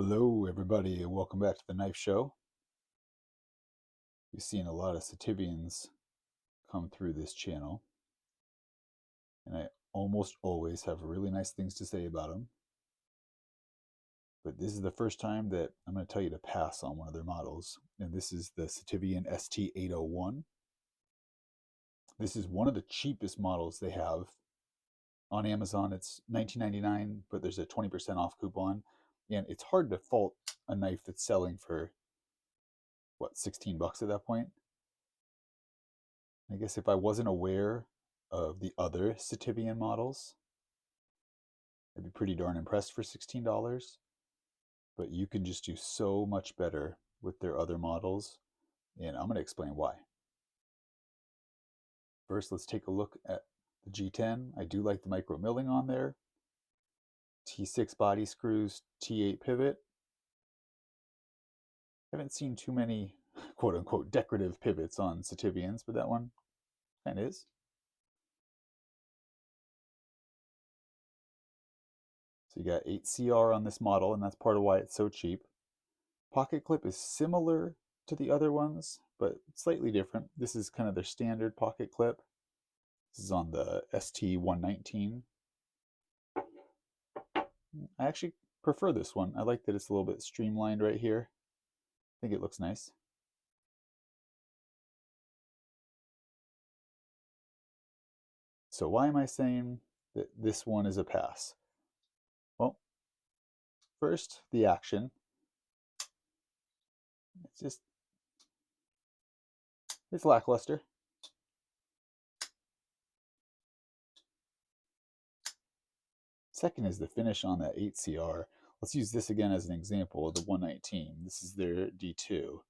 Hello everybody and welcome back to the Knife Show. You've seen a lot of Sitiviens come through this channel, and I almost always have really nice things to say about them. But this is the first time that I'm going to tell you to pass on one of their models, and this is the Sitivien ST801. This is one of the cheapest models they have on Amazon. It's $19.99, but there's a 20% off coupon, and it's hard to fault a knife that's selling for what, 16 bucks at that point. I guess if I wasn't aware of the other Sitivien models, I'd be pretty darn impressed for $16. But you can just do so much better with their other models, and I'm going to explain why. First, let's take a look at the G10. I do like the micro milling on there. T6 body screws, T8 pivot. I haven't seen too many quote-unquote decorative pivots on Sitiviens, but that one kind of is. So you got 8CR on this model, and that's part of why it's so cheap. Pocket clip is similar to the other ones, but slightly different. This is kind of their standard pocket clip. This is on the ST119. I actually prefer this one. I like that it's a little bit streamlined right here. I think it looks nice. So why am I saying that this one is a pass? Well, first, the action. It's lackluster. Second is the finish on that 8CR. Let's use this again as an example, the 119. This is their D2.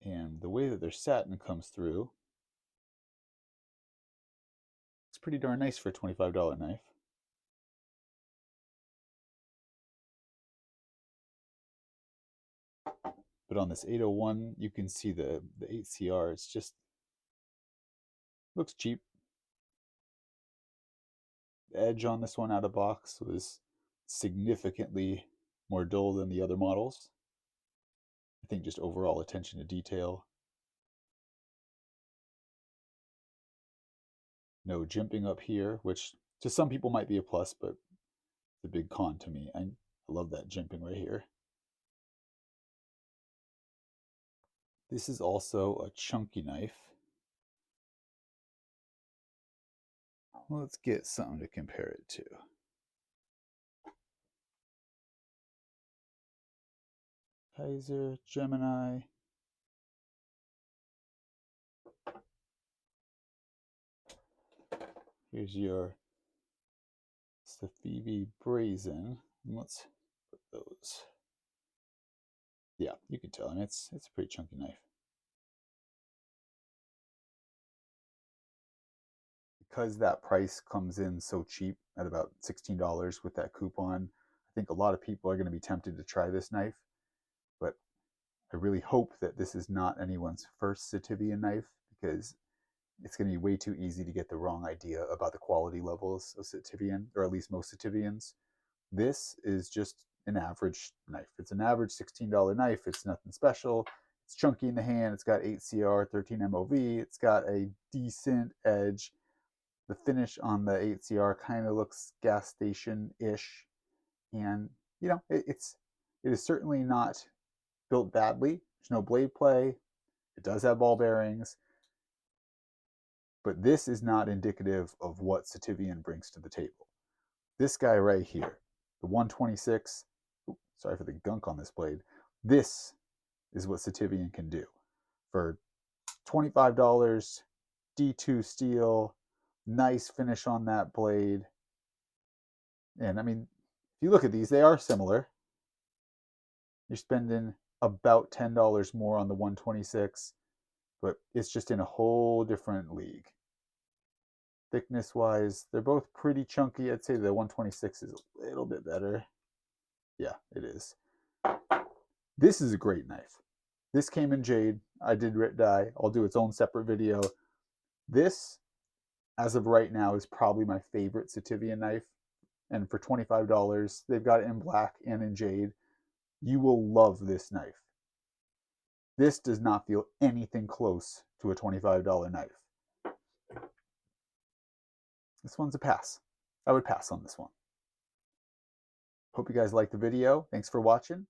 And the way that their satin comes through, it's pretty darn nice for a $25 knife. But on this 801, you can see the 8CR, it's just, looks cheap. The edge on this one out of box was significantly more dull than the other models. I think just overall attention to detail. No jimping up here, which to some people might be a plus, but it's a big con to me. I love that jimping right here. This is also a chunky knife. Let's get something to compare it to. Kaiser, Gemini. Here's your Sitivien Brazen. Let's put those. Yeah, you can tell. I mean, it's a pretty chunky knife. Because that price comes in so cheap at about $16 with that coupon, I think a lot of people are going to be tempted to try this knife. But I really hope that this is not anyone's first Sitivien knife, because it's going to be way too easy to get the wrong idea about the quality levels of Sitivien, or at least most Sitiviens. This is just an average knife. It's an average $16 knife. It's nothing special. It's chunky in the hand. It's got 8CR, 13 MOV. It's got a decent edge. The finish on the 8CR kind of looks gas station-ish. And, you know, it is certainly not built badly. There's no blade play. It does have ball bearings. But this is not indicative of what Sitivien brings to the table. This guy right here, the 126, sorry for the gunk on this blade. This is what Sitivien can do. For $25, D2 steel, nice finish on that blade. And I mean, if you look at these, they are similar. You're spending about $10 more on the 126, but it's just in a whole different league. Thickness wise, they're both pretty chunky. I'd say the 126 is a little bit better. Yeah, it is. This is a great knife. This came in jade. I did Rit Dye. I'll do its own separate video. This, as of right now, is probably my favorite Sitivien knife. and for $25, they've got it in black and in jade. You will love this knife. This does not feel anything close to a $25 knife. This one's a pass. I would pass on this one. Hope you guys liked the video. Thanks for watching.